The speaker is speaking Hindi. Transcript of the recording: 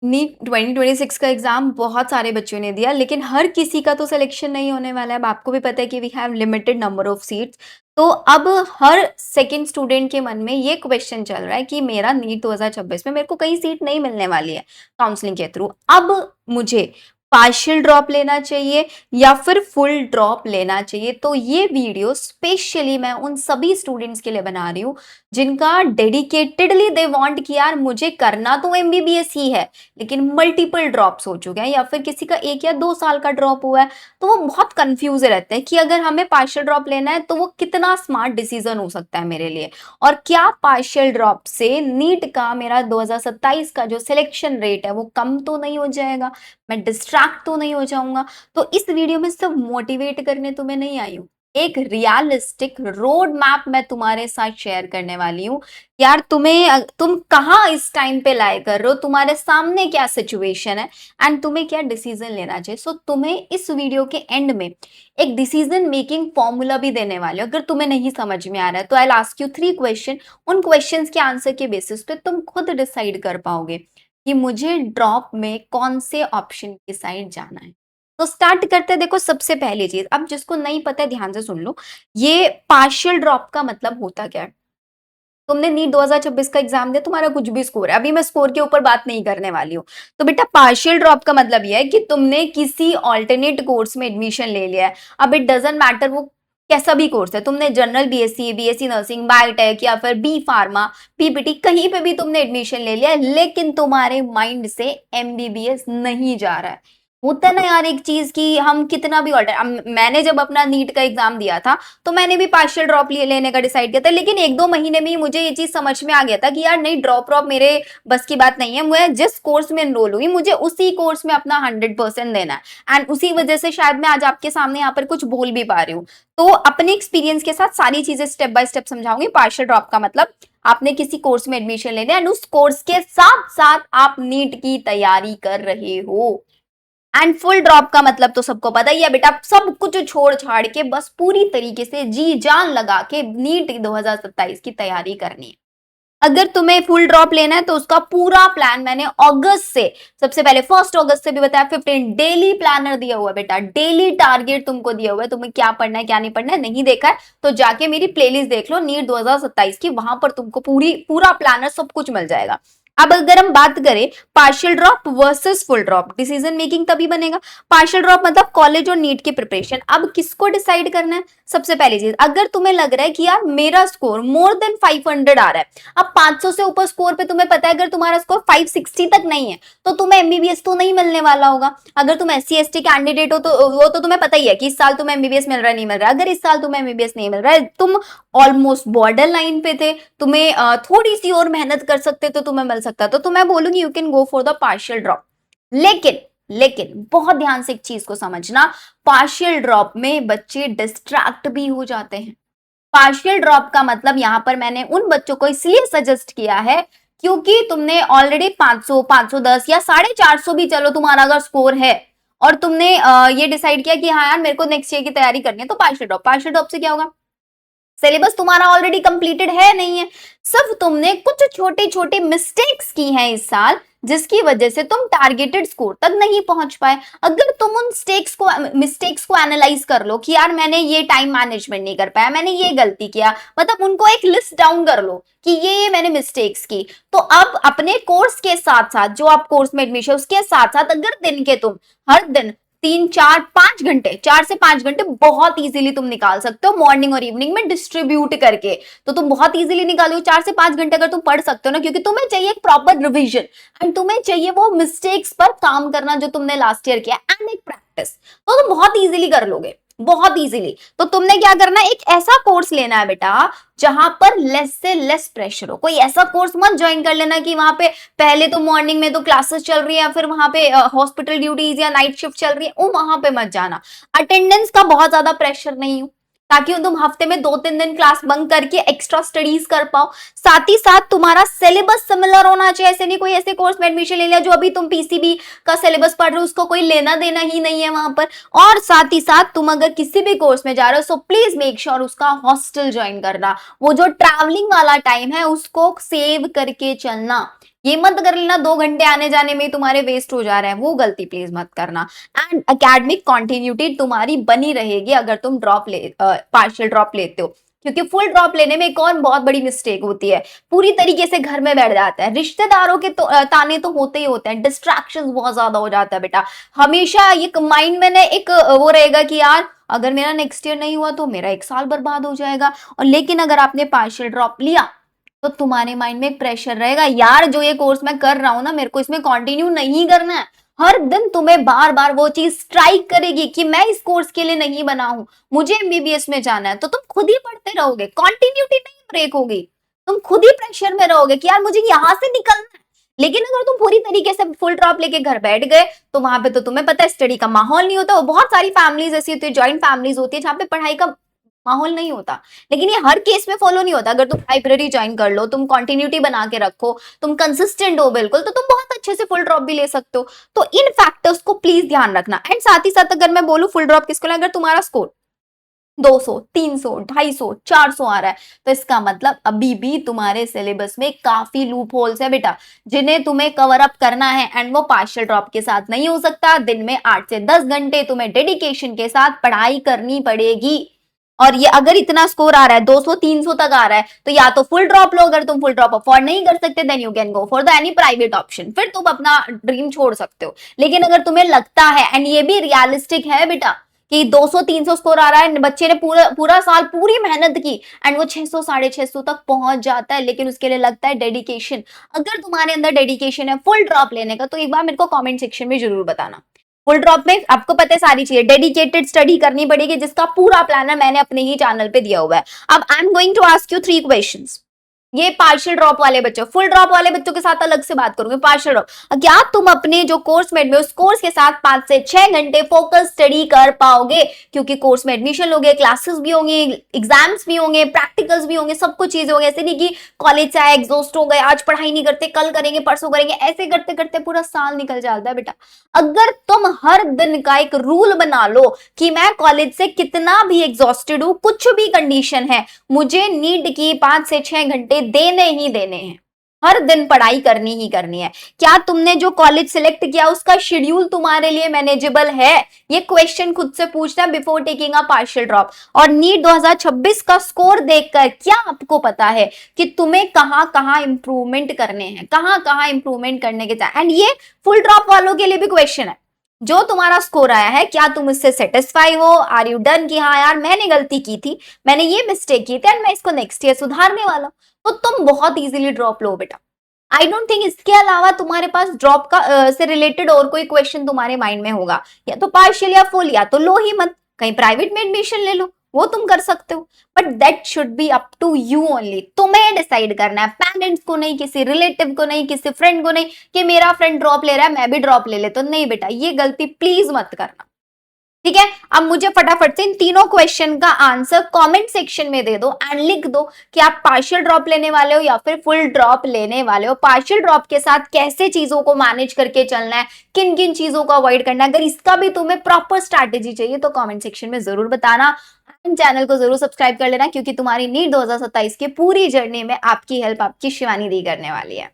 नीट 2026 का एग्जाम बहुत सारे बच्चों ने दिया, लेकिन हर किसी का तो सिलेक्शन नहीं होने वाला है। अब आपको भी पता है कि we have limited number of seats. तो अब हर सेकंड स्टूडेंट के मन में ये क्वेश्चन चल रहा है कि मेरा नीट 2026 में मेरे को कहीं सीट नहीं मिलने वाली है काउंसलिंग के थ्रू। अब मुझे पार्शियल ड्रॉप लेना चाहिए या फिर फुल ड्रॉप लेना चाहिए। तो ये वीडियो स्पेशली मैं उन सभी स्टूडेंट्स के लिए बना रही हूँ जिनका डेडिकेटेडली दे वांट कि यार मुझे करना तो एमबीबीएस ही है, लेकिन मल्टीपल ड्रॉप्स हो चुके हैं या फिर किसी का 1 या 2 साल का ड्रॉप हुआ है। तो वो बहुत कंफ्यूज रहते हैं कि अगर हमें पार्शियल ड्रॉप लेना है तो वो कितना स्मार्ट डिसीजन हो सकता है मेरे लिए, और क्या पार्शियल ड्रॉप से नीट का मेरा 2027 का जो सिलेक्शन रेट है वो कम तो नहीं हो जाएगा, मैं डिस्ट्रैक्ट तो नहीं हो जाऊंगा। तो इस वीडियो में सिर्फ मोटिवेट करने तुम्हें नहीं आई हूं, एक रियलिस्टिक रोड मैप मैं तुम्हारे साथ शेयर करने वाली हूँ। यार तुम कहाँ इस टाइम पे लाए कर रहे हो, तुम्हारे सामने क्या सिचुएशन है एंड तुम्हें क्या डिसीजन लेना चाहिए। सो तुम्हें इस वीडियो के एंड में एक डिसीजन मेकिंग फॉर्मूला भी देने वाले हो। अगर तुम्हें नहीं समझ में आ रहा है तो आई आस्क यू 3 क्वेश्चन, उन क्वेश्चंस के आंसर के बेसिस पे तुम खुद डिसाइड कर पाओगे कि मुझे ड्रॉप में कौन से ऑप्शन की साइड जाना है। तो स्टार्ट करते हैं। देखो, सबसे पहली चीज, अब जिसको नहीं पता है ध्यान से सुन लो, ये पार्शियल ड्रॉप का मतलब होता क्या है। तुमने नीट 2026 का एग्जाम दिया, तुम्हारा कुछ भी स्कोर है, अभी मैं स्कोर के ऊपर बात नहीं करने वाली हूँ। तो बेटा, पार्शियल ड्रॉप का मतलब यह है कि तुमने किसी ऑल्टरनेट कोर्स में एडमिशन ले लिया है। अब इट डजंट मैटर वो कैसा भी कोर्स है, तुमने general BSc, BSc nursing, biotech या फिर बी फार्मा, पीपीटी, कहीं पे भी तुमने एडमिशन ले लिया है, लेकिन तुम्हारे माइंड से एमबीबीएस नहीं जा रहा है। होता है ना यार एक चीज की हम कितना भी ऑल्टर, मैंने जब अपना नीट का एग्जाम दिया था तो मैंने भी पार्शियल ड्रॉप लेने का डिसाइड किया था, लेकिन 1-2 महीने में ही मुझे ये चीज समझ में आ गया था कि यार नहीं, ड्रॉप मेरे बस की बात नहीं है। मैं जिस कोर्स में एनरोल हुई मुझे उसी कोर्स में अपना 100% देना है, एंड उसी वजह से शायद मैं आज आपके सामने यहाँ पर कुछ बोल भी पा रही हूँ। तो अपने एक्सपीरियंस के साथ सारी चीजें स्टेप बाय स्टेप समझाऊंगी। पार्शियल ड्रॉप का मतलब आपने किसी कोर्स में एडमिशन लेना एंड उस कोर्स के साथ साथ आप नीट की तैयारी कर रहे हो। एंड फुल ड्रॉप का मतलब तो सबको पता ही है बेटा, सब कुछ छोड़ छाड़ के बस पूरी तरीके से जी जान लगा के नीट 2027 की तैयारी करनी है। अगर तुम्हें फुल ड्रॉप लेना है तो उसका पूरा प्लान मैंने अगस्त से, सबसे पहले 1 अगस्त से भी बताया, 15 डेली प्लानर दिया हुआ है बेटा, डेली टारगेट तुमको दिया हुआ है। तुम्हें क्या पढ़ना है क्या नहीं पढ़ना है नहीं देखा है तो जाके मेरी प्लेलिस्ट देख लो नीट 2027 की, वहां पर तुमको पूरा प्लानर सब कुछ मिल जाएगा। अब अगर हम बात करें partial drop versus full drop, decision making तभी बनेगा। पार्शियल ड्रॉप मतलब कॉलेज और नीट की प्रिपरेशन। अब किसको डिसाइड करना है, सबसे पहली चीज, अगर तुम्हें लग रहा है कि यार मेरा स्कोर मोर देन 500 आ रहा है, अब 500 से ऊपर स्कोर पे तुम्हें पता है अगर तुम्हारा स्कोर 560 तक नहीं है तो तुम्हें एमबीबीएस तो नहीं मिलने वाला होगा। अगर तुम SC ST कैंडिडेट हो तो वो तो तुम्हें पता ही है कि इस साल तुम्हें एमबीबीएस मिल रहा है नहीं मिल रहा है। अगर इस साल तुम्हें एमबीबीएस नहीं मिल रहा है, तुम ऑलमोस्ट बॉर्डर लाइन पे थे, तुम्हें थोड़ी सी और मेहनत कर सकते तो तुम्हें मिल सकता, तो मैं बोलूंगी you can go for the partial drop. लेकिन बहुत ध्यान से एक चीज को समझना, पार्शियल ड्रॉप में बच्चे डिस्ट्रैक्ट भी हो जाते हैं। पार्शियल ड्रॉप का मतलब यहां पर मैंने उन बच्चों को इसलिए सजेस्ट किया है क्योंकि तुमने ऑलरेडी 500, 510 या 450 भी चलो तुम्हारा अगर स्कोर है और तुमने ये डिसाइड किया कि हाँ यार मेरे को नेक्स्ट ईयर की तैयारी करनी है, तो पार्शियल ड्रॉप से क्या होगा, सिलेबस तुम्हारा ऑलरेडी कंप्लीटेड है नहीं है, सिर्फ तुमने कुछ छोटे छोटे मिस्टेक्स की हैं इस साल जिसकी वजह से तुम टारगेटेड स्कोर तक नहीं पहुंच पाए। अगर तुम उन मिस्टेक्स को एनालाइज कर लो कि यार मैंने ये टाइम मैनेजमेंट नहीं कर पाया, मैंने ये गलती किया, मतलब उनको एक लिस्ट डाउन कर लो कि ये मैंने मिस्टेक्स की, तो अब अपने कोर्स के साथ साथ जो आप कोर्स में एडमिशन उसके साथ साथ अगर दिन के तुम हर दिन 3, 4, 5 घंटे, 4 से 5 घंटे बहुत इजीली तुम निकाल सकते हो मॉर्निंग और इवनिंग में डिस्ट्रीब्यूट करके, तो तुम बहुत इजीली निकालोगे 4 से 5 घंटे अगर तुम पढ़ सकते हो ना, क्योंकि तुम्हें चाहिए एक प्रॉपर रिवीजन एंड तुम्हें चाहिए वो मिस्टेक्स पर काम करना जो तुमने लास्ट ईयर किया एंड एक प्रैक्टिस, तो तुम बहुत इजीली कर लोगे, बहुत इजीली। तो तुमने क्या करना है, एक ऐसा कोर्स लेना है बेटा जहां पर लेस से लेस प्रेशर हो। कोई ऐसा कोर्स मत ज्वाइन कर लेना कि वहां पे पहले तो मॉर्निंग में तो क्लासेस चल रही है या फिर वहां पे हॉस्पिटल ड्यूटीज या नाइट शिफ्ट चल रही है, वो वहां पे मत जाना। अटेंडेंस का बहुत ज्यादा प्रेशर नहीं हो ताकि तुम हफ्ते में 2-3 दिन क्लास बंक करके एक्स्ट्रा स्टडीज कर पाओ। साथ ही साथ तुम्हारा सिलेबस सिमिलर होना चाहिए, ऐसे नहीं कोई ऐसे कोर्स में एडमिशन ले लिया जो अभी तुम पीसीबी का सिलेबस पढ़ रहे हो उसको कोई लेना देना ही नहीं है वहां पर। और साथ ही साथ तुम अगर किसी भी कोर्स में जा रहे हो सो प्लीज मेक श्योर उसका हॉस्टल ज्वाइन करना, वो जो ट्रैवलिंग वाला टाइम है उसको सेव करके चलना। ये मत कर लेना 2 घंटे आने जाने में तुम्हारे वेस्ट हो जा रहे हैं, वो गलती प्लीज मत करना। एंड एकेडमिक कंटिन्यूटी तुम्हारी बनी रहेगी अगर तुम पार्शियल ड्रॉप लेते हो, क्योंकि फुल ड्रॉप लेने में एक और बहुत बड़ी मिस्टेक होती है, पूरी तरीके से घर में बैठ जाता है, रिश्तेदारों के ताने तो होते ही होते हैं, डिस्ट्रैक्शंस बहुत ज्यादा हो जाता है बेटा। हमेशा एक माइंड में ना एक वो रहेगा कि यार अगर मेरा नेक्स्ट ईयर नहीं हुआ तो मेरा 1 साल बर्बाद हो जाएगा। और लेकिन अगर आपने पार्शियल ड्रॉप लिया तो तुम्हारे माइंड में एक प्रेशर रहेगा, यार जो ये कोर्स मैं कर रहा हूं ना मेरे को इसमें कंटिन्यू नहीं करना है। हर दिन तुम्हें बार बार वो चीज स्ट्राइक करेगी कि मैं इस कोर्स के लिए नहीं बना हूं, मुझे एमबीबीएस में जाना है, तो तुम खुद ही पढ़ते रहोगे, कंटिन्यूटी नहीं ब्रेक होगी, तुम खुद ही प्रेशर में रहोगे कि यार मुझे यहां से निकलना है। लेकिन अगर तुम पूरी तरीके से फुल ड्रॉप लेके घर बैठ गए तो वहां पे तो तुम्हें पता है स्टडी का माहौल नहीं होता। और बहुत सारी फैमिलीज ऐसी होती है, ज्वाइंट फैमिलीज होती है जहां पे पढ़ाई का माहौल नहीं होता। लेकिन ये हर केस में फॉलो नहीं होता। अगर तुम लाइब्रेरी ज्वाइन कर लो, तुम कंटिन्यूटी बना के रखो, तुम कंसिस्टेंट हो बिल्कुल, तो तुम बहुत अच्छे से फुल ड्रॉप भी ले सकते हो। तो इन फैक्टर्स को प्लीज ध्यान रखना। एंड साथ ही साथ अगर मैं बोलूं फुल ड्रॉप किसको, अगर तुम्हारा स्कोर 200, 300, 250, 400 आ रहा है तो इसका मतलब अभी भी तुम्हारे सिलेबस में काफी लूप होल्स है बेटा, जिन्हें तुम्हें कवर अप करना है। एंड वो पार्शियल ड्रॉप के साथ नहीं हो सकता। दिन में 8 से 10 घंटे तुम्हें डेडिकेशन के साथ पढ़ाई करनी पड़ेगी। और ये अगर इतना स्कोर आ रहा है 200 300 तक आ रहा है तो या तो फुल ड्रॉप लो, अगर तुम फुल ड्रॉप अफोर्ड नहीं कर सकते then you can go for the any private option, फिर तुम अपना ड्रीम छोड़ सकते हो। लेकिन अगर तुम्हें लगता है, एंड ये भी रियलिस्टिक है बेटा, कि 200 300 स्कोर आ रहा है, बच्चे ने पूरा पूरा साल पूरी मेहनत की एंड वो 600 650 तक पहुंच जाता है, लेकिन उसके लिए लगता है डेडिकेशन। अगर तुम्हारे अंदर डेडिकेशन है फुल ड्रॉप लेने का तो एक बार मेरे को कमेंट सेक्शन में जरूर बताना। फुल ड्रॉप में आपको पता है सारी चीजें डेडिकेटेड स्टडी करनी पड़ेगी, जिसका पूरा प्लान है मैंने अपने ही चैनल पे दिया हुआ है। अब I am going to ask you 3 questions. ये पार्शियल ड्रॉप वाले बच्चों, फुल ड्रॉप वाले बच्चों के साथ अलग से बात करूंगी। पार्शियल ड्रॉप, क्या तुम अपने जो कोर्स में उस कोर्स के साथ 5 से 6 घंटे फोकस स्टडी कर पाओगे? क्योंकि कोर्स में एडमिशन लोगे, क्लासेस भी होंगे, एग्जाम्स भी होंगे, प्रैक्टिकल्स भी होंगे, सब कुछ चीजें होंगे। ऐसे नहीं कि कॉलेज से आए एग्जॉस्ट हो गए, आज पढ़ाई नहीं करते, कल करेंगे, परसों करेंगे, ऐसे करते करते पूरा साल निकल जाता है बेटा। अगर तुम हर दिन का एक रूल बना लो कि मैं कॉलेज से कितना भी एग्जॉस्टेड हूं, कुछ भी कंडीशन है, मुझे नीट की 5 से 6 घंटे देने ही देने हैं, हर दिन पढ़ाई करनी ही करनी है। क्या तुमने जो कॉलेज सिलेक्ट किया उसका शेड्यूल तुम्हारे लिए मैनेजेबल है? ये क्वेश्चन खुद से पूछना before taking a partial drop. और नीट 2026 का स्कोर देखकर क्या आपको पता है कि तुम्हें कहां कहां इंप्रूवमेंट करने हैं, कहां कहां इंप्रूवमेंट करने के चाहे। एंड ये फुल ड्रॉप वालों के लिए भी क्वेश्चन है। जो तुम्हारा स्कोर आया है क्या तुम इससे सेटिस्फाई हो? आर यू डन कि हाँ यार मैंने गलती की थी, मैंने ये मिस्टेक की थी एंड मैं इसको नेक्स्ट ईयर सुधारने वाला हूं, तो तुम बहुत इजीली ड्रॉप लो बेटा। आई डोंट थिंक इसके अलावा तुम्हारे पास ड्रॉप का से रिलेटेड और कोई क्वेश्चन तुम्हारे माइंड में होगा। या तो पार्शियल या फुल, या तो लो ही मत, कहीं प्राइवेट में एडमिशन ले लो, वो तुम कर सकते हो। But that should be up to you only, तुम्हें डिसाइड करना है, पेरेंट्स को नहीं, किसी रिलेटिव को नहीं, किसी फ्रेंड को नहीं कि मेरा फ्रेंड ड्रॉप ले रहा है मैं भी ड्रॉप ले लेता हूं। नहीं बेटा, ये गलती प्लीज मत करना, ठीक है। अब मुझे फटाफट से इन तीनों क्वेश्चन का आंसर कमेंट सेक्शन में दे दो एंड लिख दो कि आप पार्शियल ड्रॉप लेने वाले हो या फिर फुल ड्रॉप लेने वाले हो। पार्शियल ड्रॉप के साथ कैसे चीजों को मैनेज करके चलना है, किन किन चीजों को अवॉइड करना है, अगर इसका भी तुम्हें प्रॉपर स्ट्रैटेजी चाहिए तो कमेंट सेक्शन में जरूर बताना। चैनल को जरूर सब्सक्राइब कर लेना, क्योंकि तुम्हारी नीट 2027 की पूरी जर्नी में आपकी हेल्प आपकी शिवानी दी करने वाली है।